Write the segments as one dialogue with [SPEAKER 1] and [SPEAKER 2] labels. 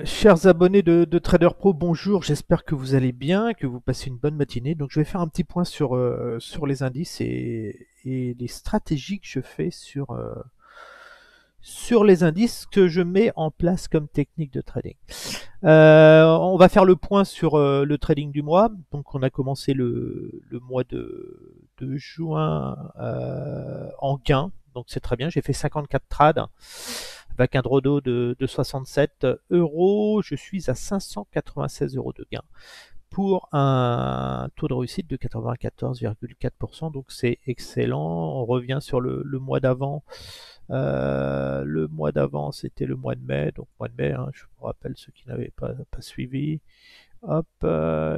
[SPEAKER 1] Chers abonnés de Trader Pro, bonjour, j'espère que vous allez bien, que vous passez une bonne matinée. Donc je vais faire un petit point sur les indices et les stratégies que je fais sur les indices que je mets en place comme technique de trading. On va faire le point sur le trading du mois. Donc on a commencé le mois de juin en gain, donc c'est très bien. J'ai fait 54 trades avec un draw de 67 euros. Je suis à 596 euros de gain pour un taux de réussite de 94,4%. Donc c'est excellent. On revient sur le mois d'avant. Le mois d'avant, c'était le mois de mai. Donc mois de mai, hein, je vous rappelle ceux qui n'avaient pas suivi. Hop,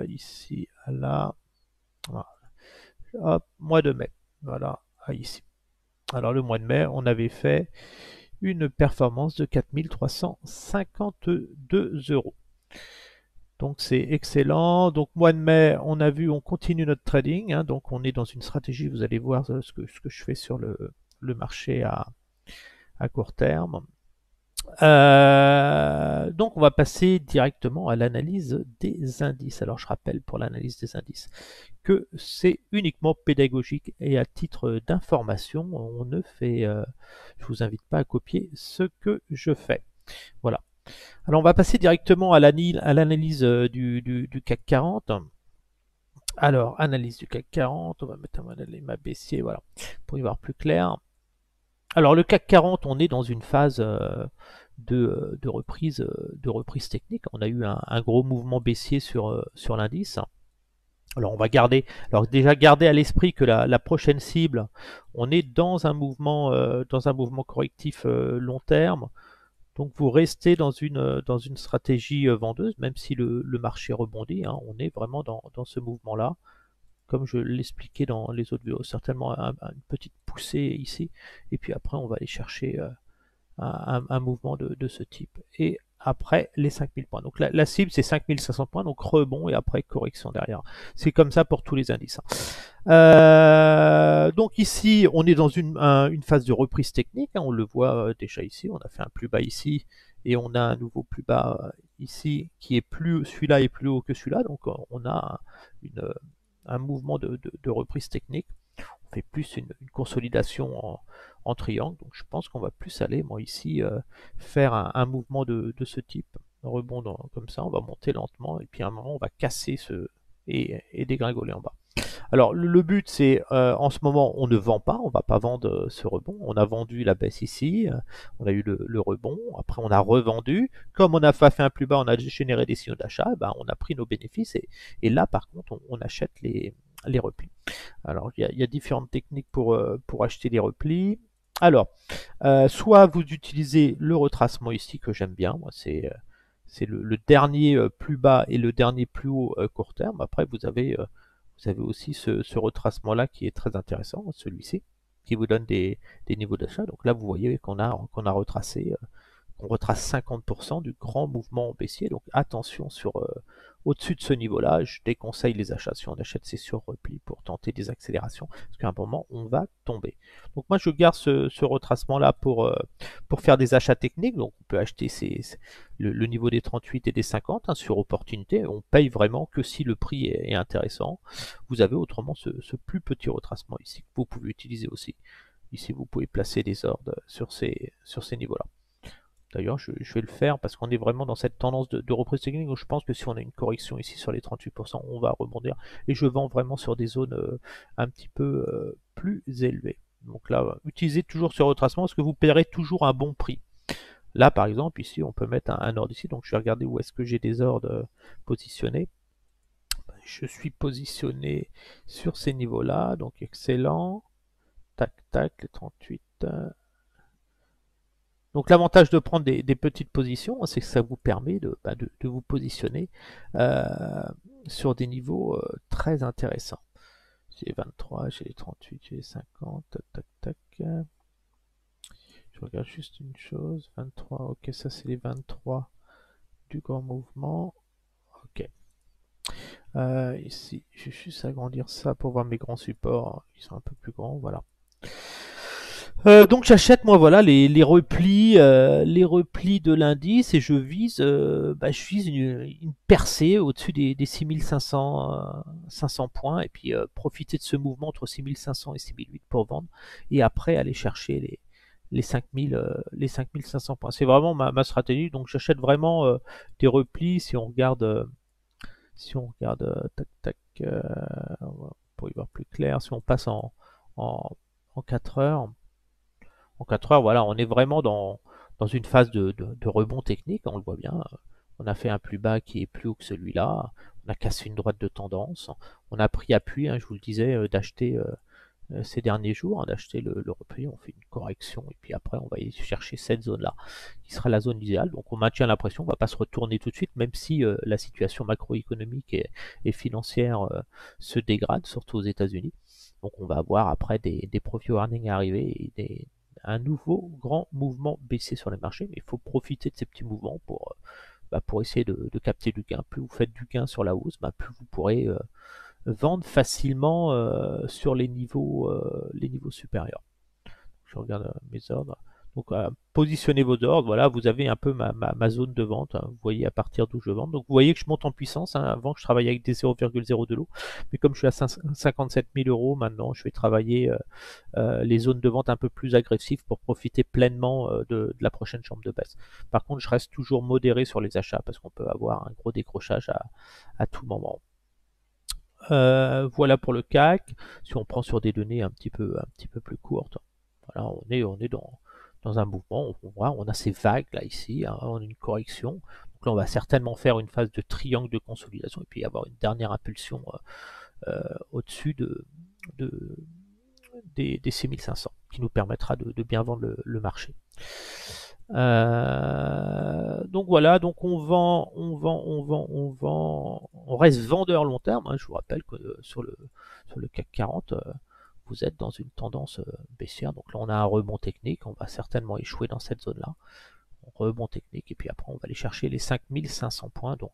[SPEAKER 1] ici, là. Voilà. Hop, mois de mai. Voilà, ici. Alors le mois de mai, on avait fait une performance de 4352 euros. Donc c'est excellent. Donc mois de mai, on a vu, on continue notre trading. Hein, donc on est dans une stratégie, vous allez voir ce que je fais sur le marché à court terme. Donc on va passer directement à l'analyse des indices. Alors je rappelle pour l'analyse des indices que c'est uniquement pédagogique et à titre d'information. On ne fait, je vous invite pas à copier ce que je fais. Voilà. Alors on va passer directement à l'analyse du CAC 40. Alors analyse du CAC 40, on va mettre un schéma baissier, voilà, pour y voir plus clair. Alors le CAC 40, on est dans une phase de reprise technique. On a eu un gros mouvement baissier sur l'indice. Alors on va garder, alors déjà garder à l'esprit que la prochaine cible, on est dans un mouvement correctif long terme. Donc vous restez dans une stratégie vendeuse, même si le marché rebondit. Hein, on est vraiment dans ce mouvement-là, comme je l'expliquais dans les autres vidéos. Certainement une petite poussée ici, et puis après on va aller chercher un mouvement de ce type. Et après les 5000 points. Donc la cible c'est 5500 points, donc rebond et après correction derrière. C'est comme ça pour tous les indices. Hein. Donc ici on est dans une phase de reprise technique, hein, on le voit déjà ici, on a fait un plus bas ici et on a un nouveau plus bas ici qui est plus, celui-là est plus haut que celui-là, donc on a une, un mouvement de reprise technique. On fait plus une consolidation en triangle. Donc je pense qu'on va plus aller, moi ici, faire un mouvement de ce type. Rebond comme ça, on va monter lentement et puis à un moment on va casser et dégringoler en bas. Alors le but c'est en ce moment on ne vend pas, on va pas vendre ce rebond. On a vendu la baisse ici, on a eu le rebond, après on a revendu. Comme on a fait un plus bas, on a généré des signaux d'achat, ben, on a pris nos bénéfices et là par contre on achète les replis. Alors il y a différentes techniques pour acheter les replis. Alors, soit vous utilisez le retracement ici que j'aime bien, moi c'est le dernier plus bas et le dernier plus haut court terme. Après vous avez aussi ce retracement-là qui est très intéressant, celui-ci, qui vous donne des niveaux d'achat. Donc là, vous voyez qu'on a retracé, on retrace 50% du grand mouvement baissier. Donc attention sur au-dessus de ce niveau-là, je déconseille les achats. Si on achète, c'est sur repli pour tenter des accélérations, parce qu'à un moment, on va tomber. Donc moi, je garde ce retracement-là pour faire des achats techniques. Donc on peut acheter le niveau des 38 et des 50 hein, sur opportunité. On paye vraiment que si le prix est intéressant. Vous avez autrement ce plus petit retracement ici que vous pouvez utiliser aussi. Ici, vous pouvez placer des ordres sur ces niveaux-là. D'ailleurs, je vais le faire parce qu'on est vraiment dans cette tendance de reprise technique où je pense que si on a une correction ici sur les 38%, on va rebondir. Et je vends vraiment sur des zones un petit peu plus élevées. Donc là, utilisez toujours ce retracement parce que vous paierez toujours un bon prix. Là, par exemple, ici, on peut mettre un ordre ici. Donc je vais regarder où est-ce que j'ai des ordres positionnés. Je suis positionné sur ces niveaux-là. Donc excellent. Tac, tac, les 38. Donc l'avantage de prendre des petites positions, c'est que ça vous permet de vous positionner euh, sur des niveaux très intéressants. J'ai les 23, j'ai les 38, j'ai les 50, tac, tac, tac. Je regarde juste une chose, 23, ok, ça c'est les 23 du grand mouvement. Ok. Ici, je vais juste agrandir ça pour voir mes grands supports, ils sont un peu plus grands, voilà. Donc j'achète moi voilà les replis de l'indice et je vise une percée au-dessus des 6500 500 points et puis profiter de ce mouvement entre 6500 et 6008 pour vendre et après aller chercher les 5000 les 5500 points. C'est vraiment ma stratégie. Donc j'achète vraiment des replis. Si on regarde tac tac pour y voir plus clair, si on passe en, en 4 heures. En 4 heures, voilà, on est vraiment dans une phase de rebond technique, on le voit bien. On a fait un plus bas qui est plus haut que celui-là. On a cassé une droite de tendance. On a pris appui, hein, je vous le disais, d'acheter ces derniers jours, hein, d'acheter le repli. On fait une correction et puis après, on va aller chercher cette zone-là, qui sera la zone idéale. Donc, on maintient la pression. On ne va pas se retourner tout de suite, même si la situation macroéconomique et financière se dégrade, surtout aux États-Unis. Donc, on va avoir après des profit warnings à arriver et un nouveau grand mouvement baissier sur les marchés, mais il faut profiter de ces petits mouvements pour essayer de capter du gain. Plus vous faites du gain sur la hausse, plus vous pourrez vendre facilement sur les niveaux supérieurs. Je regarde mes ordres. Donc, positionnez vos ordres. Voilà, vous avez un peu ma zone de vente. Hein. Vous voyez à partir d'où je vends. Donc, vous voyez que je monte en puissance. Hein. Avant, je travaillais avec des 0,0 de l'eau. Mais comme je suis à 57 000 euros, maintenant, je vais travailler les zones de vente un peu plus agressives pour profiter pleinement de la prochaine chambre de baisse. Par contre, je reste toujours modéré sur les achats parce qu'on peut avoir un gros décrochage à tout moment. Voilà pour le CAC. Si on prend sur des données un petit peu plus courtes, voilà, on est dans un mouvement. On voit, on a ces vagues là ici, hein, on a une correction. Donc là, on va certainement faire une phase de triangle de consolidation et puis avoir une dernière impulsion au-dessus de, des 6500 qui nous permettra de bien vendre le marché. Donc voilà, donc on reste vendeur long terme. Hein. Je vous rappelle que sur le CAC 40, vous êtes dans une tendance baissière. Donc là, on a un rebond technique. On va certainement échouer dans cette zone-là. Rebond technique. Et puis après, on va aller chercher les 5500 points. Donc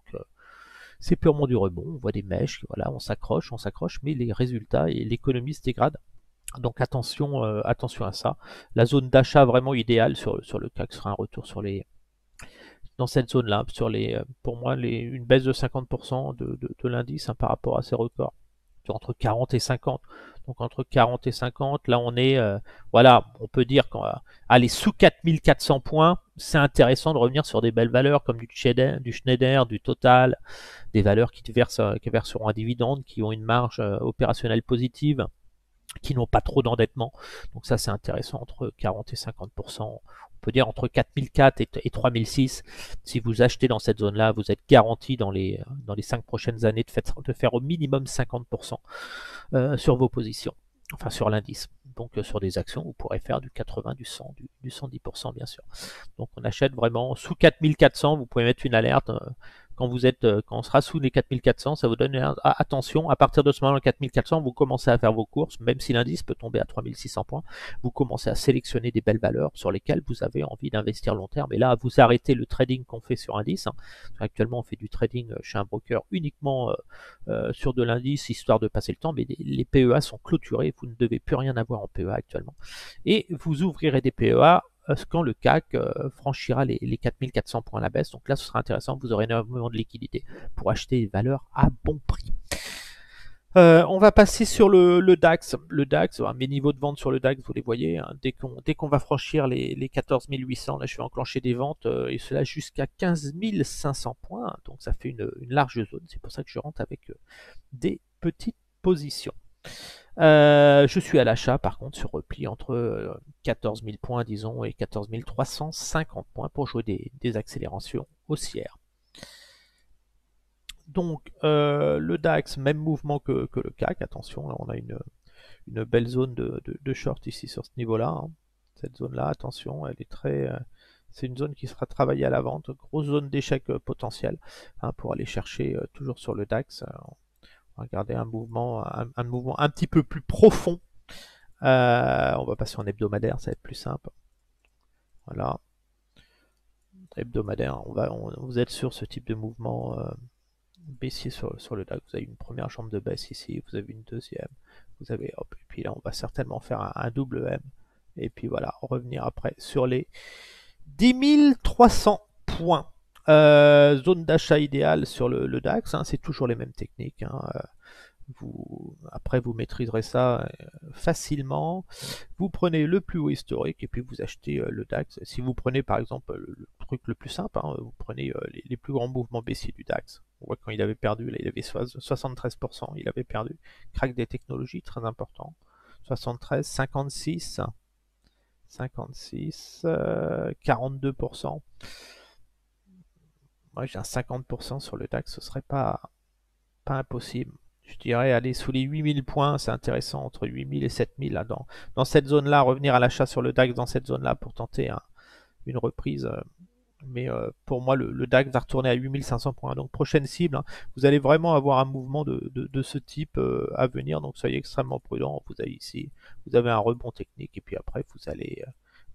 [SPEAKER 1] c'est purement du rebond. On voit des mèches. Voilà, on s'accroche, mais les résultats et l'économie se dégradent. Donc attention, attention à ça. La zone d'achat vraiment idéale sur le CAC sera un retour dans cette zone-là, pour moi, une baisse de 50% de l'indice hein, par rapport à ces records, entre 40 et 50. Donc entre 40 et 50, là on est, voilà, on peut dire qu'aller sous 4400 points, c'est intéressant de revenir sur des belles valeurs comme du Schneider, du Total, des valeurs qui verseront un dividende, qui ont une marge opérationnelle positive, qui n'ont pas trop d'endettement. Donc ça, c'est intéressant, entre 40 et 50%. On peut dire entre 4004 et 3006. Si vous achetez dans cette zone-là, vous êtes garanti dans les 5 prochaines années de faire au minimum 50% sur vos positions, enfin sur l'indice. Donc sur des actions, vous pourrez faire du 80, du 100, du 110% bien sûr. Donc on achète vraiment sous 4400, vous pouvez mettre une alerte. Quand on sera sous les 4400, ça vous donne attention, à partir de ce moment, 4400, vous commencez à faire vos courses, même si l'indice peut tomber à 3600 points, vous commencez à sélectionner des belles valeurs sur lesquelles vous avez envie d'investir long terme. Et là, vous arrêtez le trading qu'on fait sur indice. Hein. Actuellement, on fait du trading chez un broker uniquement sur de l'indice, histoire de passer le temps, mais les PEA sont clôturés, vous ne devez plus rien avoir en PEA actuellement. Et vous ouvrirez des PEA quand le CAC franchira les 4400 points à la baisse. Donc là, ce sera intéressant, vous aurez énormément de liquidité pour acheter des valeurs à bon prix. On va passer sur le DAX. Le DAX, mes niveaux de vente sur le DAX, vous les voyez, hein, dès qu'on va franchir les 14 800, là je vais enclencher des ventes, et cela jusqu'à 15 500 points, donc ça fait une large zone, c'est pour ça que je rentre avec des petites positions. Je suis à l'achat par contre sur repli entre 14 000 points disons et 14 350 points pour jouer des accélérations haussières. Donc le DAX, même mouvement que le CAC, attention, là on a une belle zone de short ici sur ce niveau-là. Hein. Cette zone-là, attention, elle est très... c'est une zone qui sera travaillée à la vente, grosse zone d'échec potentiel hein, pour aller chercher toujours sur le DAX. On va regarder un mouvement un petit peu plus profond. On va passer en hebdomadaire, ça va être plus simple. Voilà. Hebdomadaire, vous êtes sur ce type de mouvement baissier sur le DAX. Vous avez une première jambe de baisse ici, vous avez une deuxième, vous avez hop, et puis là on va certainement faire un double M Et puis voilà, revenir après sur les 10 300 points. Zone d'achat idéale sur le DAX, hein, c'est toujours les mêmes techniques. Hein. Après, vous maîtriserez ça facilement. Vous prenez le plus haut historique et puis vous achetez le DAX. Si vous prenez par exemple le truc le plus simple, hein, vous prenez les plus grands mouvements baissiers du DAX. On voit quand il avait perdu, là il avait 73%, il avait perdu. Crack des technologies, très important. 73, 56, 56, 42%. Moi j'ai un 50% sur le DAX, ce serait pas impossible. Je dirais aller sous les 8000 points, c'est intéressant, entre 8000 et 7000 là, dans cette zone-là, revenir à l'achat sur le DAX dans cette zone-là pour tenter une reprise. Mais pour moi, le DAX va retourner à 8500 points. Donc prochaine cible, hein, vous allez vraiment avoir un mouvement de ce type à venir. Donc soyez extrêmement prudents. Vous avez ici, vous avez un rebond technique et puis après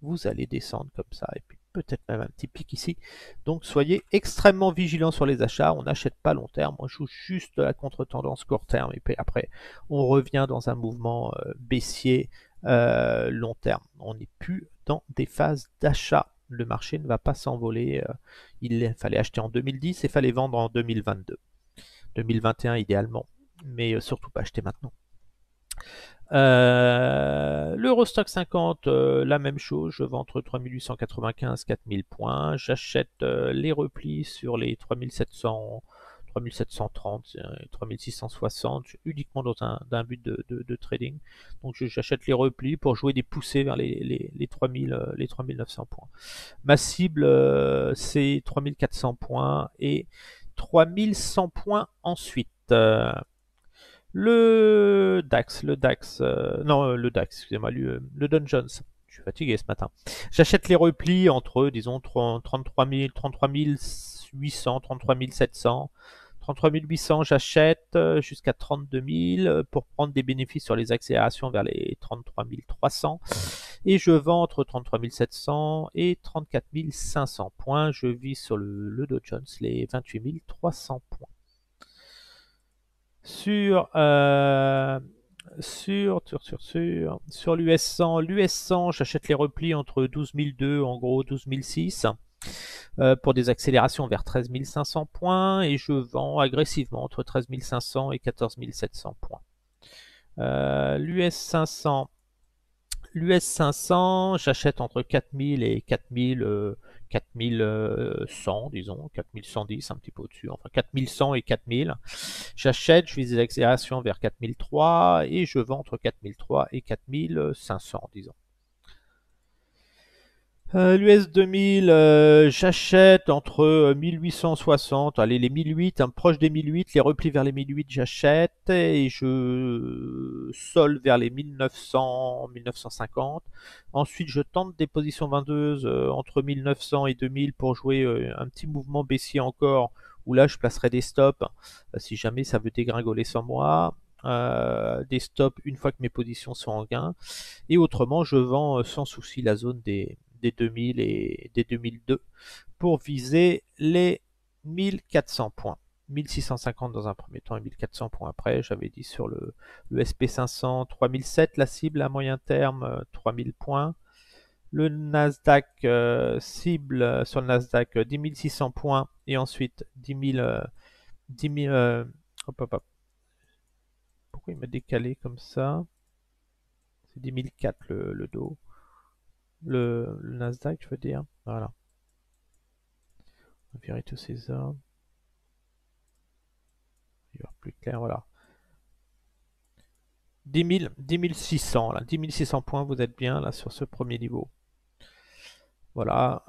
[SPEAKER 1] vous allez descendre comme ça. Et puis peut-être même un petit pic ici. Donc soyez extrêmement vigilants sur les achats. On n'achète pas long terme. On joue juste la contre-tendance court terme. Et puis après, on revient dans un mouvement baissier long terme. On n'est plus dans des phases d'achat. Le marché ne va pas s'envoler. Il fallait acheter en 2010 et il fallait vendre en 2022. 2021 idéalement, mais surtout pas acheter maintenant. L'Eurostock 50, la même chose, je vends entre 3895 et 4000 points. J'achète les replis sur les 3700, 3730, 3660, uniquement dans un but de trading. Donc j'achète les replis pour jouer des poussées vers les 3000, les 3900 points. Ma cible, c'est 3400 points et 3100 points ensuite. Le DAX, le DAX, excusez-moi, le Dow Jones. Je suis fatigué ce matin. J'achète les replis entre, disons, 33 000, 33 800, 33 700. 33 800, j'achète jusqu'à 32 000 pour prendre des bénéfices sur les accélérations vers les 33 300. Et je vends entre 33 700 et 34 500 points. Je vis sur le Dow Jones les 28 300 points. Sur l'US 100, j'achète les replis entre 12 002, en gros 12 006, pour des accélérations vers 13 500 points, et je vends agressivement entre 13 500 et 14 700 points. L'US 500, j'achète entre 4000 et 4100, disons, 4110, un petit peu au-dessus, enfin 4100 et 4000. J'achète, je vise des accélérations vers 4003 et je vends entre 4003 et 4500, disons. L'US 2000, j'achète entre 1860, allez les 1008, hein, proche des 1008, les replis vers les 1008 j'achète et je solde vers les 1900, 1950. Ensuite je tente des positions vendeuses entre 1900 et 2000 pour jouer un petit mouvement baissier encore, où là je placerai des stops si jamais ça veut dégringoler sans moi. Des stops une fois que mes positions sont en gain, et autrement je vends sans souci la zone des 2000 et des 2002 pour viser les 1400 points. 1650 dans un premier temps et 1400 points après. J'avais dit sur le SP500 3007, la cible à moyen terme 3000 points. Le Nasdaq cible sur le Nasdaq 10 600 points et ensuite 10 000, hop, hop, hop. Pourquoi il m'a décalé comme ça? C'est 10 004 le dos. Le Nasdaq, je veux dire. Voilà. On va virer tous ces ordres. Il va y avoir plus clair, voilà. 10 600, là. 10 600 points, vous êtes bien là sur ce premier niveau. Voilà.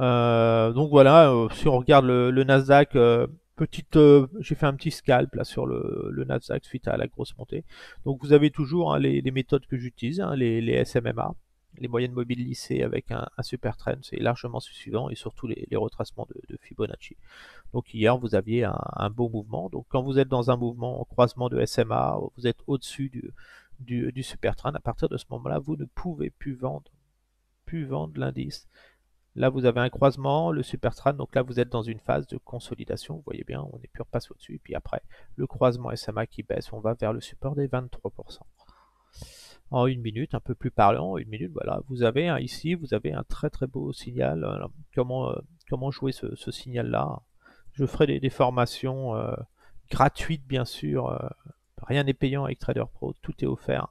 [SPEAKER 1] Donc voilà, si on regarde le Nasdaq, j'ai fait un petit scalp là sur le Nasdaq suite à la grosse montée. Donc vous avez toujours hein, les méthodes que j'utilise, hein, les SMMA, les moyennes mobiles lissées avec un super trend, c'est largement suffisant, et surtout les retracements de Fibonacci. Donc hier vous aviez un beau mouvement. Donc quand vous êtes dans un mouvement en croisement de SMA, vous êtes au-dessus du super trend, à partir de ce moment-là, vous ne pouvez plus vendre l'indice. Là, vous avez un croisement, le super trend, donc là, vous êtes dans une phase de consolidation. Vous voyez bien, on est plus repassé au-dessus. Et puis après, le croisement SMA qui baisse, on va vers le support des 23%. en 1 minute, un peu plus parlant, 1 minute, voilà, vous avez ici, vous avez un très très beau signal. Comment jouer ce signal-là? Je ferai des formations gratuites, bien sûr. Rien n'est payant avec Trader Pro, tout est offert.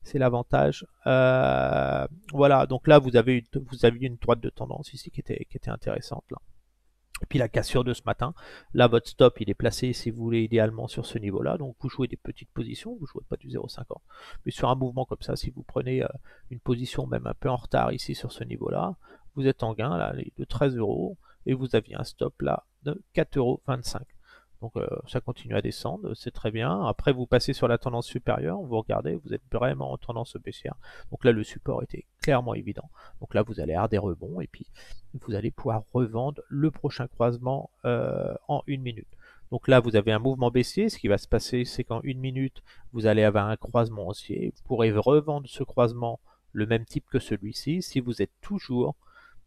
[SPEAKER 1] C'est l'avantage. Voilà, donc là, vous aviez une droite de tendance ici qui était intéressante, là. Et puis la cassure de ce matin, là votre stop il est placé si vous voulez idéalement sur ce niveau là, donc vous jouez des petites positions, vous jouez pas du 0,50, mais sur un mouvement comme ça, si vous prenez une position même un peu en retard ici sur ce niveau là, vous êtes en gain là de 13 euros et vous aviez un stop là de 4,25 euros. Donc ça continue à descendre, c'est très bien. Après vous passez sur la tendance supérieure, vous regardez, vous êtes vraiment en tendance baissière. Donc là le support était clairement évident. Donc là vous allez avoir des rebonds et puis vous allez pouvoir revendre le prochain croisement en 1 minute. Donc là vous avez un mouvement baissier, ce qui va se passer c'est qu'en 1 minute vous allez avoir un croisement haussier. Vous pourrez revendre ce croisement le même type que celui-ci si vous êtes toujours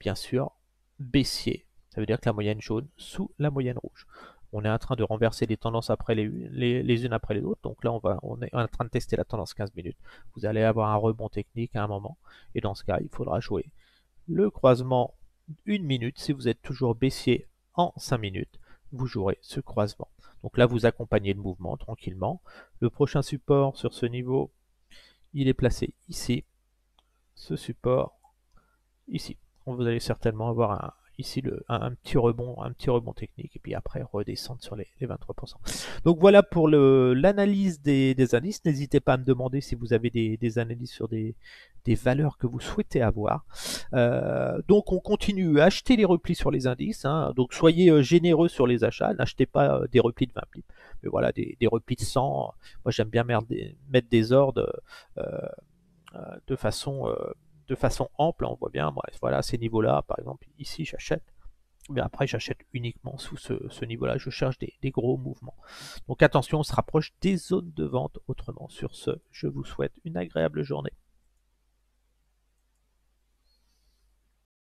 [SPEAKER 1] bien sûr baissier. Ça veut dire que la moyenne jaune sous la moyenne rouge. On est en train de renverser les tendances après les unes après les autres. Donc là, on est en train de tester la tendance 15 minutes. Vous allez avoir un rebond technique à un moment. Et dans ce cas, il faudra jouer le croisement 1 minute. Si vous êtes toujours baissier en 5 minutes, vous jouerez ce croisement. Donc là, vous accompagnez le mouvement tranquillement. Le prochain support sur ce niveau, il est placé ici. Ce support ici. Donc vous allez certainement avoir ici un petit rebond technique et puis après redescendre sur les 23%. Donc voilà pour l'analyse des indices. N'hésitez pas à me demander si vous avez des analyses sur des valeurs que vous souhaitez avoir. Donc on continue à acheter les replis sur les indices, hein. Donc soyez généreux sur les achats, n'achetez pas des replis de 20 pips, mais voilà des replis de 100. Moi j'aime bien mettre des ordres de façon ample. On voit bien, bref, voilà, ces niveaux-là, par exemple, ici, j'achète. Mais après, j'achète uniquement sous ce niveau-là. Je cherche des gros mouvements. Donc attention, on se rapproche des zones de vente. Autrement, sur ce, je vous souhaite une agréable journée.